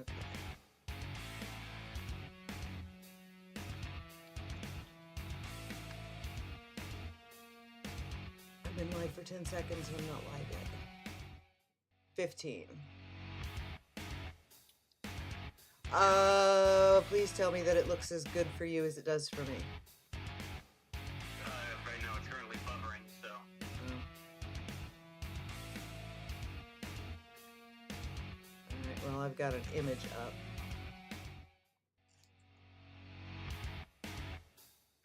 Okay. I've been live for 10 seconds and I'm not live yet. 15. Please tell me that it looks as good for you as it does for me. Right now it's currently buffering, so. Alright, well, I've got an image up.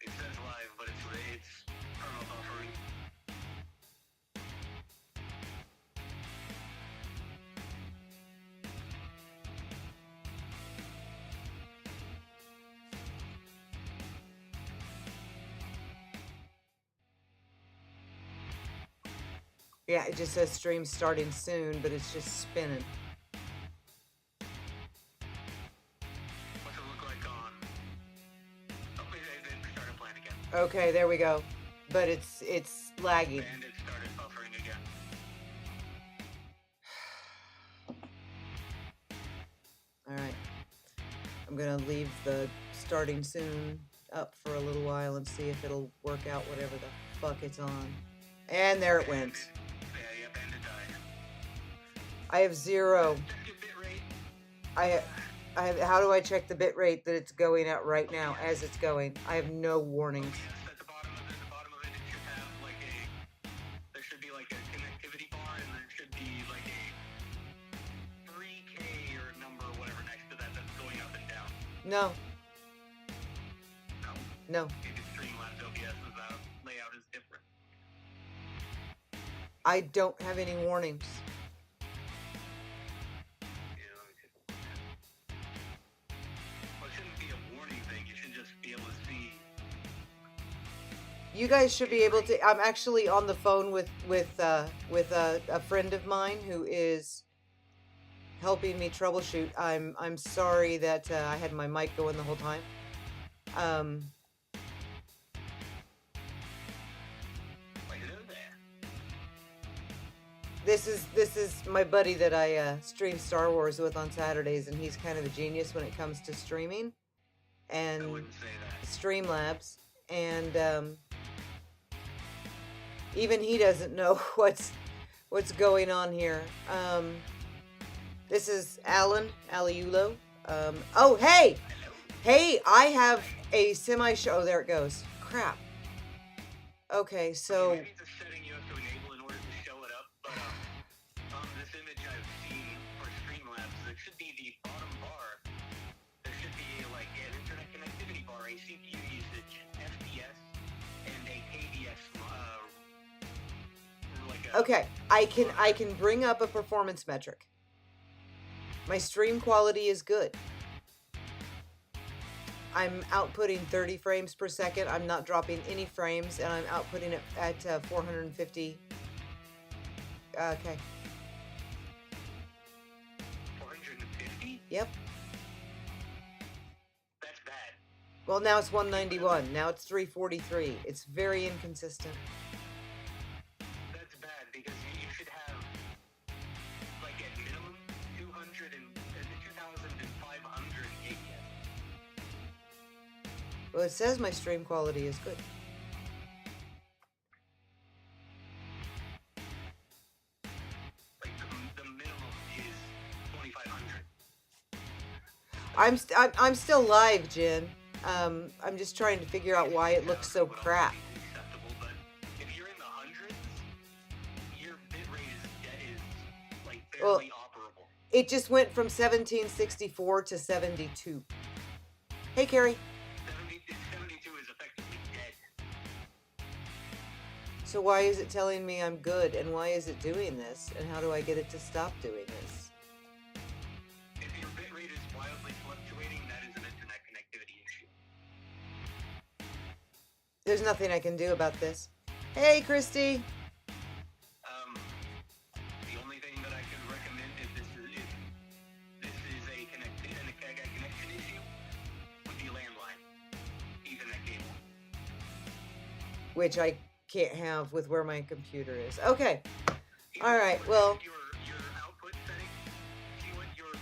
It says live, but it's perma buffering. Yeah, it just says stream starting soon, but it's just spinning. What's it look like on? Oh, it started playing again. Okay, there we go. But it's laggy. And it started buffering again. Alright. I'm gonna leave the starting soon up for a little while and see if it'll work out whatever the fuck it's on. And there it went. Yep, and it died. I have 0. Check your bit rate. I have, how do I check the bit rate that it's going at right now as it's going? I have no warnings. Yes, at the bottom of it, it should have like there should be like a connectivity bar, and there should be like a 3K or number or whatever next to that that's going up and down. No. No. No. Maybe Streamlabs OBS's layout is different. I don't have any warnings. Well, it shouldn't be a warning thing. You should just be able to see. You guys should be able to. I'm actually on the phone with a friend of mine who is helping me troubleshoot. I'm sorry that I had my mic going the whole time. This is my buddy that I stream Star Wars with on Saturdays, and he's kind of a genius when it comes to streaming and I wouldn't say that. Streamlabs, and even he doesn't know what's going on here. This is Aliulo. Oh, hey! Hey, I have a semi-show. Oh, there it goes. Crap. Okay, so... Maybe it's a setting you have to enable in order to show it up, but on this image I've seen for Streamlabs, there should be the bottom bar. There should be like an internet connectivity bar, a CPU usage, FPS, and a KDS, like a... Okay, I can bring up a performance metric. My stream quality is good. I'm outputting 30 frames per second. I'm not dropping any frames, and I'm outputting it at 450. Okay. 450? Yep. That's bad. Well, now it's 191. Now it's 343. It's very inconsistent. That's bad because you should have, like at minimum, 2,500 KDS. Well, it says my stream quality is good. Like the minimum is 2,500. I'm still live, Jen. I'm just trying to figure out why it looks so crap. Acceptable, but if you're in the hundreds, your bitrate is like barely operable. It just went from 1764 to 72. Hey, Carrie. 72 is effectively dead. So why is it telling me I'm good, and why is it doing this, and how do I get it to stop doing this? If your bitrate is wildly fluctuating, that is an internet connectivity issue. There's nothing I can do about this. Hey, Christy. The only thing that I could recommend if this is a connection issue would be landline, Ethernet cable. Which I can't have with where my computer is. Okay. All right. Well. Your output settings. See what your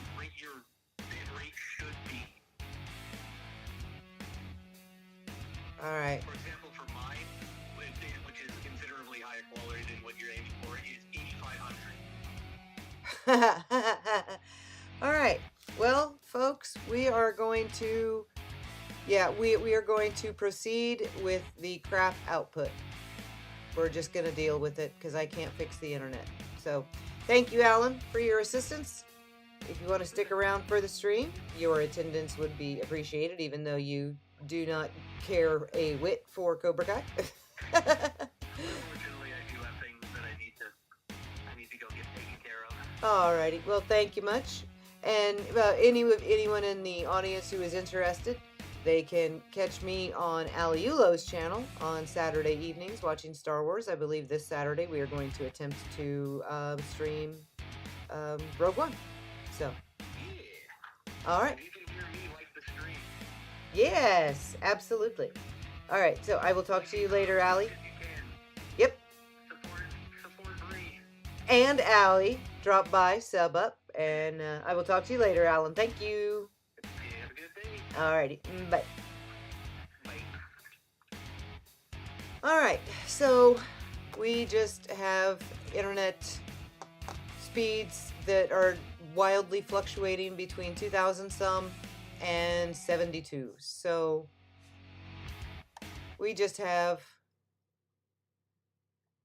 All right. For example, for mine, which is considerably higher quality than what you're aiming for, is 8,500. All right. Well, folks, we are going to, we are going to proceed with the crap output. We're just going to deal with it because I can't fix the internet. So, thank you, Alan, for your assistance. If you want to stick around for the stream, your attendance would be appreciated, even though you do not care a whit for Cobra Kai. Unfortunately, I do have things that I need to go get taken care of. Alrighty. Well, thank you much. And anyone in the audience who is interested, they can catch me on Aliulo's channel on Saturday evenings watching Star Wars. I believe this Saturday we are going to attempt to stream Rogue One. So, Yeah. all right. You can hear me like the stream. Yes, absolutely. All right. So I will talk to you later, Allie. If you can. Yep. Support Bree. And Allie, drop by, sub up, and I will talk to you later, Alan. Thank you. Yeah, have a good day. Alrighty. Bye. Bye. All right. So we just have internet speeds that are wildly fluctuating between 2,000 some and 72. So we just have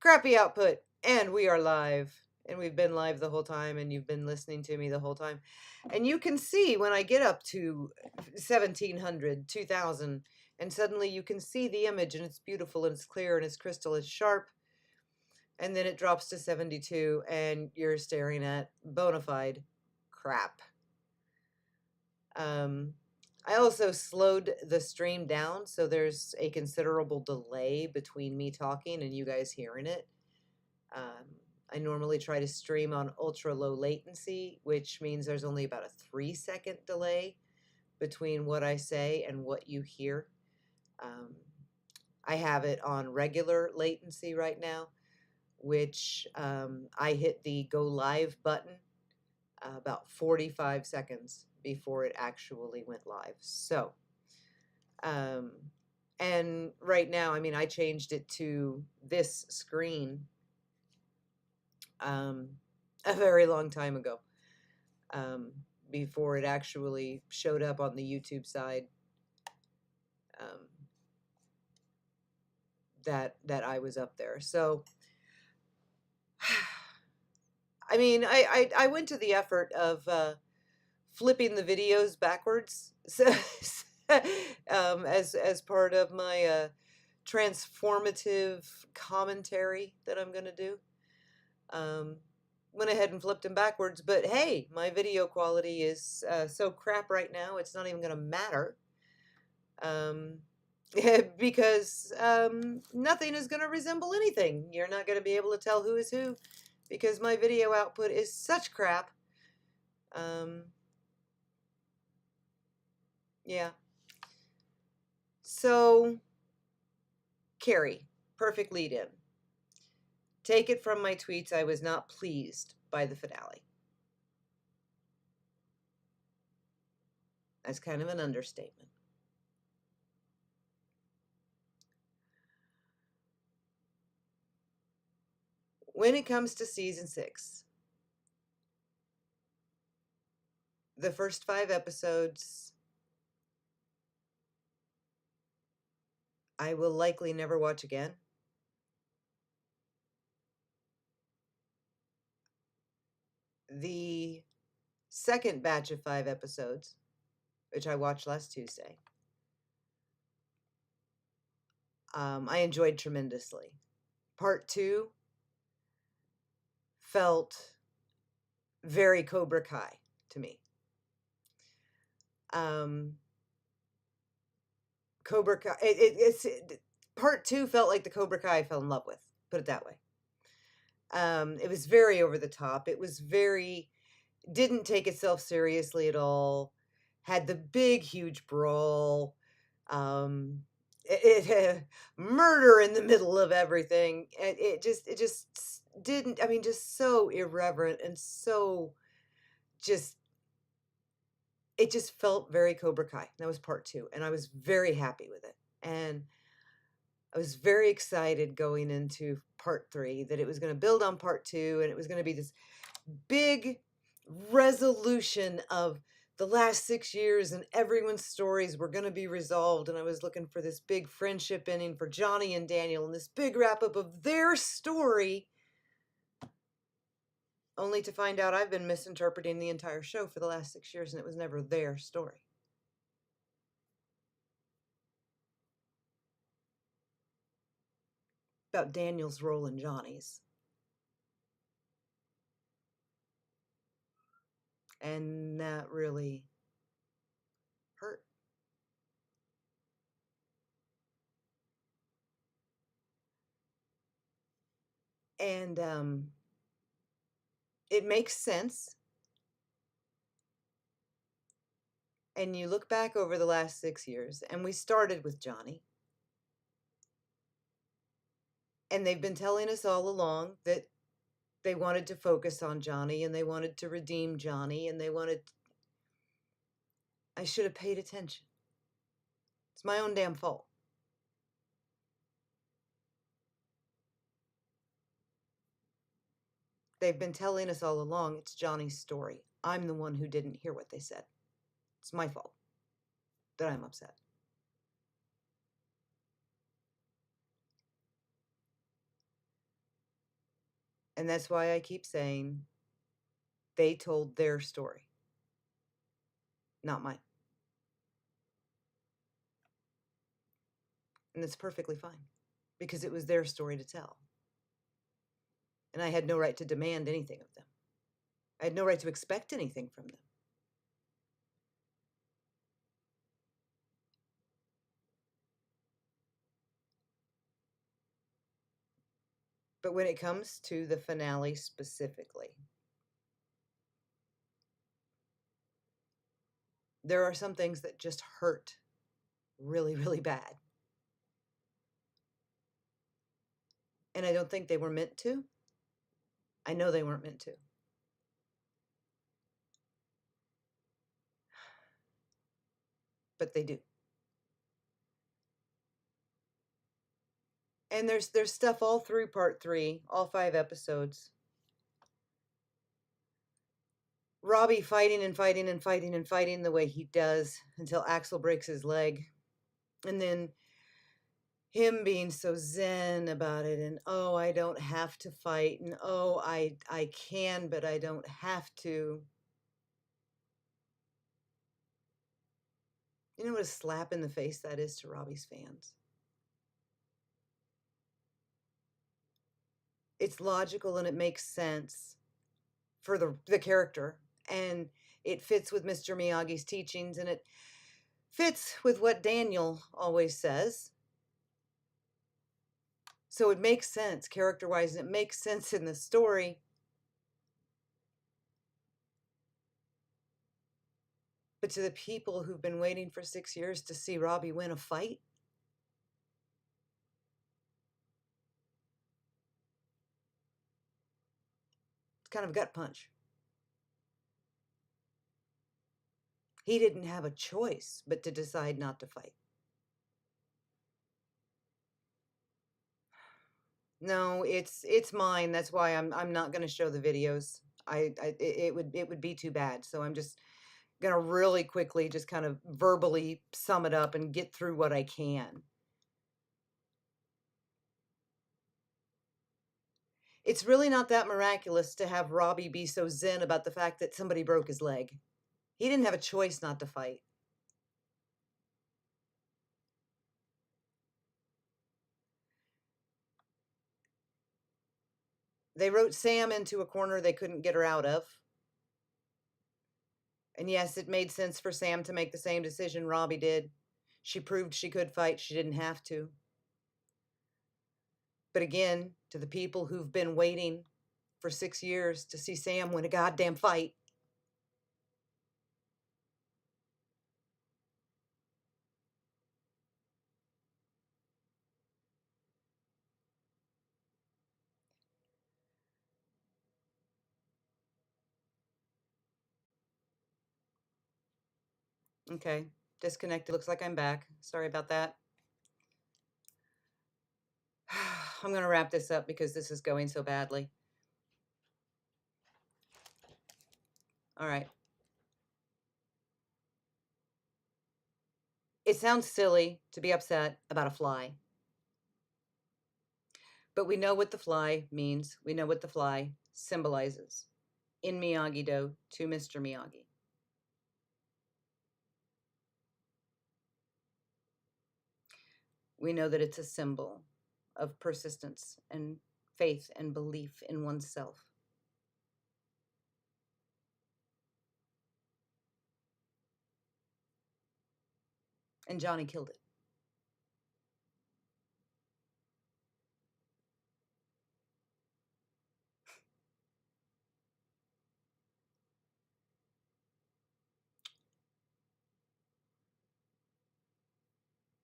crappy output, and we are live. And we've been live the whole time, and you've been listening to me the whole time. And you can see when I get up to 1,700, 2,000, and suddenly you can see the image, and it's beautiful, and it's clear, and it's crystal, it's sharp. And then it drops to 72, and you're staring at bona fide crap. I also slowed the stream down, so there's a considerable delay between me talking and you guys hearing it. I normally try to stream on ultra low latency, which means there's only about a 3-second delay between what I say and what you hear. I have it on regular latency right now, which I hit the go live button about 45 seconds before it actually went live. So, and right now, I mean, I changed it to this screen a very long time ago, before it actually showed up on the YouTube side, that I was up there. So, I mean, I went to the effort of flipping the videos backwards, so, as part of my transformative commentary that I'm gonna do. Went ahead and flipped them backwards, but hey, my video quality is so crap right now, it's not even gonna matter. Because nothing is gonna resemble anything. You're not gonna be able to tell who is who, because my video output is such crap. Yeah. So, Carrie, perfect lead in. Take it from my tweets, I was not pleased by the finale. That's kind of an understatement. When it comes to season 6, the first 5 episodes, I will likely never watch again. The second batch of 5 episodes, which I watched last Tuesday, I enjoyed tremendously. Part 2 felt very Cobra Kai to me. Cobra Kai, part 2 felt like the Cobra Kai I fell in love with, put it that way. It was very over the top. It was didn't take itself seriously at all. Had the big, huge brawl. It had murder in the middle of everything. It just didn't, I mean, just so irreverent and so just, it just felt very Cobra Kai. That was part 2, and I was very happy with it. And I was very excited going into part 3 that it was going to build on part 2 and it was going to be this big resolution of the last 6 years and everyone's stories were going to be resolved. And I was looking for this big friendship ending for Johnny and Daniel and this big wrap up of their story, only to find out I've been misinterpreting the entire show for the last 6 years and it was never their story. About Daniel's role in Johnny's. And that really hurt. And it makes sense. And you look back over the last 6 years, and we started with Johnny. And they've been telling us all along that they wanted to focus on Johnny and they wanted to redeem Johnny and they wanted. I should have paid attention. It's my own damn fault. They've been telling us all along it's Johnny's story. I'm the one who didn't hear what they said. It's my fault that I'm upset. And that's why I keep saying they told their story, not mine. And that's perfectly fine because it was their story to tell. And I had no right to demand anything of them. I had no right to expect anything from them. But when it comes to the finale specifically, there are some things that just hurt really, really bad. And I don't think they were meant to. I know they weren't meant to. But they do. And there's stuff all through part 3, all 5 episodes. Robbie fighting and fighting and fighting and fighting the way he does until Axel breaks his leg. And then him being so zen about it and, oh, I don't have to fight, and oh, I can, but I don't have to. You know what a slap in the face that is to Robbie's fans? It's logical and it makes sense for the character, and it fits with Mr. Miyagi's teachings, and it fits with what Daniel always says. So it makes sense character-wise, and it makes sense in the story. But to the people who've been waiting for 6 years to see Robbie win a fight, it's kind of a gut punch. He didn't have a choice but to decide not to fight. No, it's mine. That's why I'm not going to show the videos. It would be too bad. So I'm just going to really quickly just kind of verbally sum it up and get through what I can. It's really not that miraculous to have Robbie be so zen about the fact that somebody broke his leg. He didn't have a choice not to fight. They wrote Sam into a corner they couldn't get her out of. And yes, it made sense for Sam to make the same decision Robbie did. She proved she could fight. She didn't have to. But again, to the people who've been waiting for 6 years to see Sam win a goddamn fight, okay, disconnected. Looks like I'm back. Sorry about that. I'm going to wrap this up because this is going so badly. All right. It sounds silly to be upset about a fly. But we know what the fly means. We know what the fly symbolizes in Miyagi-Do to Mr. Miyagi. We know that it's a symbol of persistence and faith and belief in oneself. And Johnny killed it.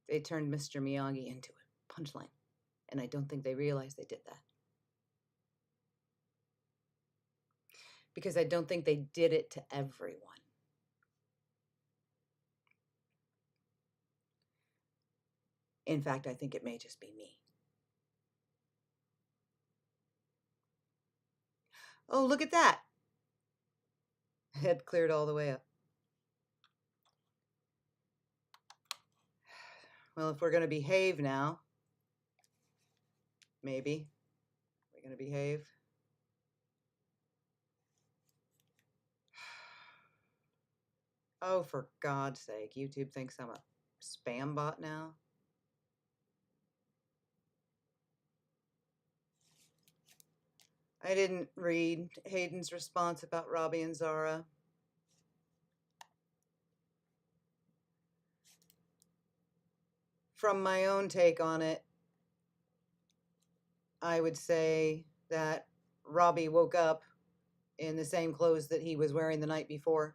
They turned Mr. Miyagi into a punchline. And I don't think they realized they did that. Because I don't think they did it to everyone. In fact, I think it may just be me. Oh, look at that. Head cleared all the way up. Well, if we're going to behave now, maybe. We're going to behave. Oh, for God's sake, YouTube thinks I'm a spam bot now. I didn't read Hayden's response about Robbie and Zara. From my own take on it, I would say that Robbie woke up in the same clothes that he was wearing the night before.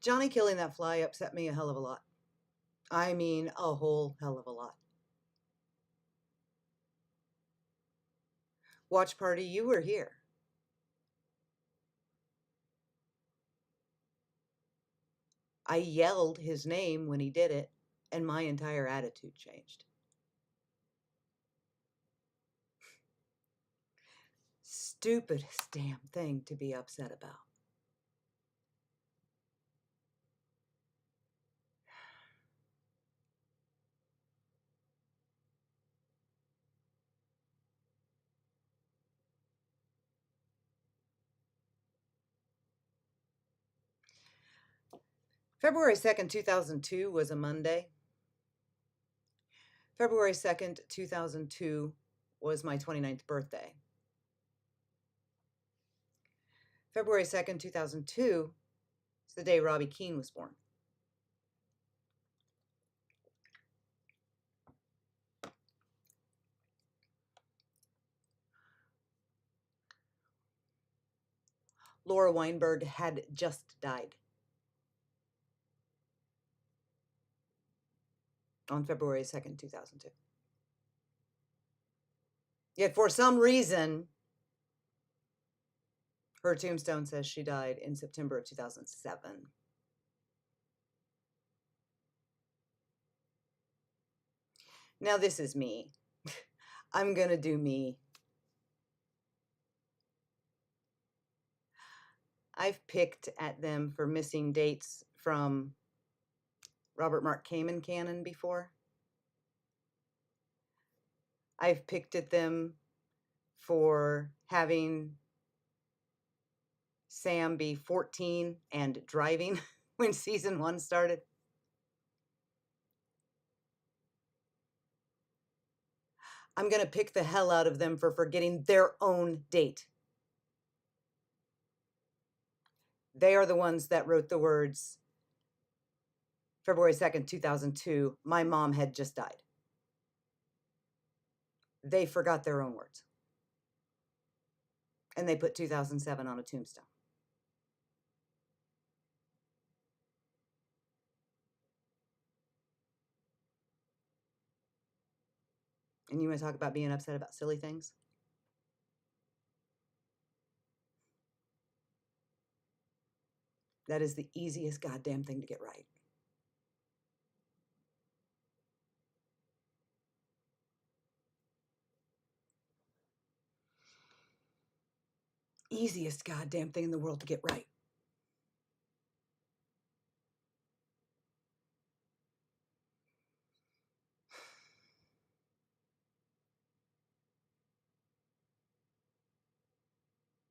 Johnny killing that fly upset me a hell of a lot. I mean, a whole hell of a lot. Watch party, you were here. I yelled his name when he did it, and my entire attitude changed. Stupidest damn thing to be upset about. February 2nd, 2002 was a Monday. February 2nd, 2002 was my 29th birthday. February 2nd, 2002 is the day Robbie Keane was born. Laura Weinberg had just died on February 2nd, 2002. Yet for some reason, her tombstone says she died in September of 2007. Now this is me. I'm gonna do me. I've picked at them for missing dates from Robert Mark Kamen canon before. I've picked at them for having Sam be 14 and driving when season 1 started. I'm going to pick the hell out of them for forgetting their own date. They are the ones that wrote the words, February 2nd, 2002, my mom had just died. They forgot their own words. And they put 2007 on a tombstone. And you want to talk about being upset about silly things? That is the easiest goddamn thing to get right. Easiest goddamn thing in the world to get right.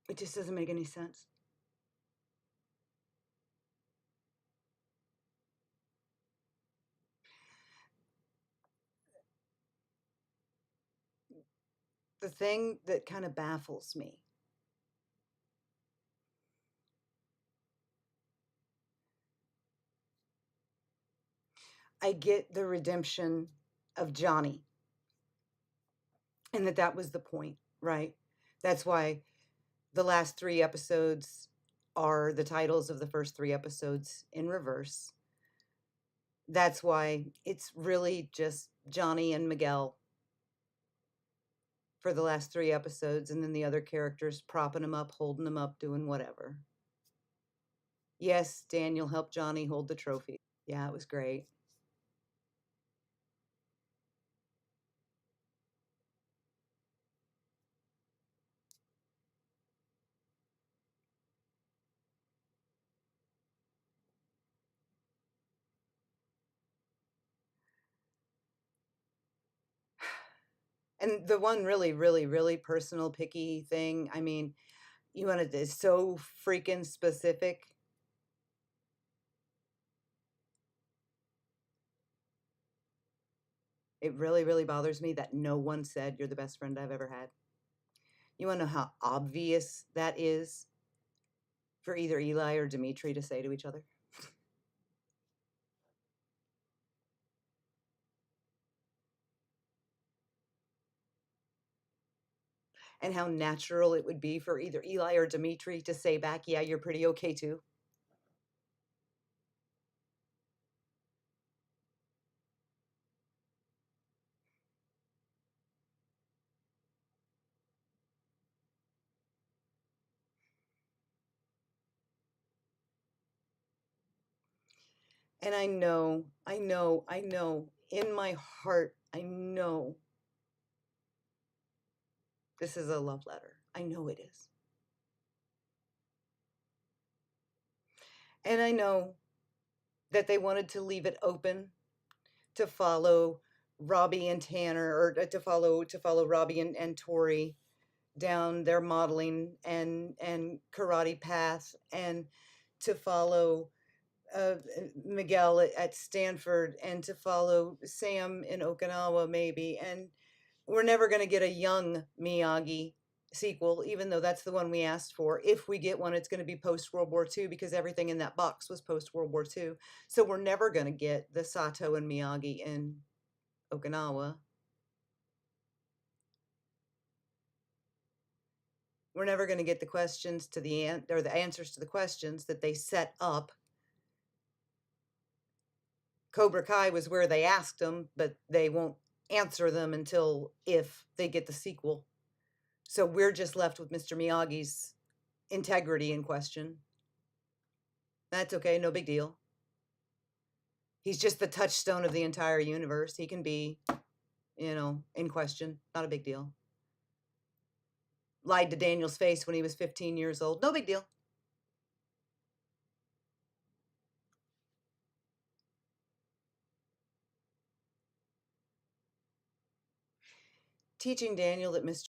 It just doesn't make any sense. The thing that kind of baffles me I get the redemption of Johnny and that was the point, right? That's why the last 3 episodes are the titles of the first 3 episodes in reverse. That's why it's really just Johnny and Miguel for the last 3 episodes, and then the other characters propping him up, holding him up, doing whatever. Yes, Daniel helped Johnny hold the trophy. Yeah, it was great. And the one really, really, really personal, picky thing, I mean, you wanted to so freaking specific. It really, really bothers me that no one said you're the best friend I've ever had. You want to know how obvious that is for either Eli or Dimitri to say to each other? And how natural it would be for either Eli or Dimitri to say back, yeah, you're pretty okay too. And I know, in my heart, I know this is a love letter. I know it is. And I know that they wanted to leave it open to follow Robbie and Tanner, or to follow Robbie and Tori down their modeling and karate path, and to follow Miguel at Stanford, and to follow Sam in Okinawa maybe. And we're never going to get a young Miyagi sequel, even though that's the one we asked for. If we get one, it's going to be post World War II, because everything in that box was post World War II. So we're never going to get the Sato and Miyagi in Okinawa. We're never going to get the questions to the answers to the questions that they set up. Cobra Kai was where they asked them, but they won't answer them until if they get the sequel. So we're just left with Mr. Miyagi's integrity in question. That's okay, no big deal. He's just the touchstone of the entire universe. He can be, in question. Not a big deal. Lied to Daniel's face when he was 15 years old. No big deal. Teaching Daniel that Mr.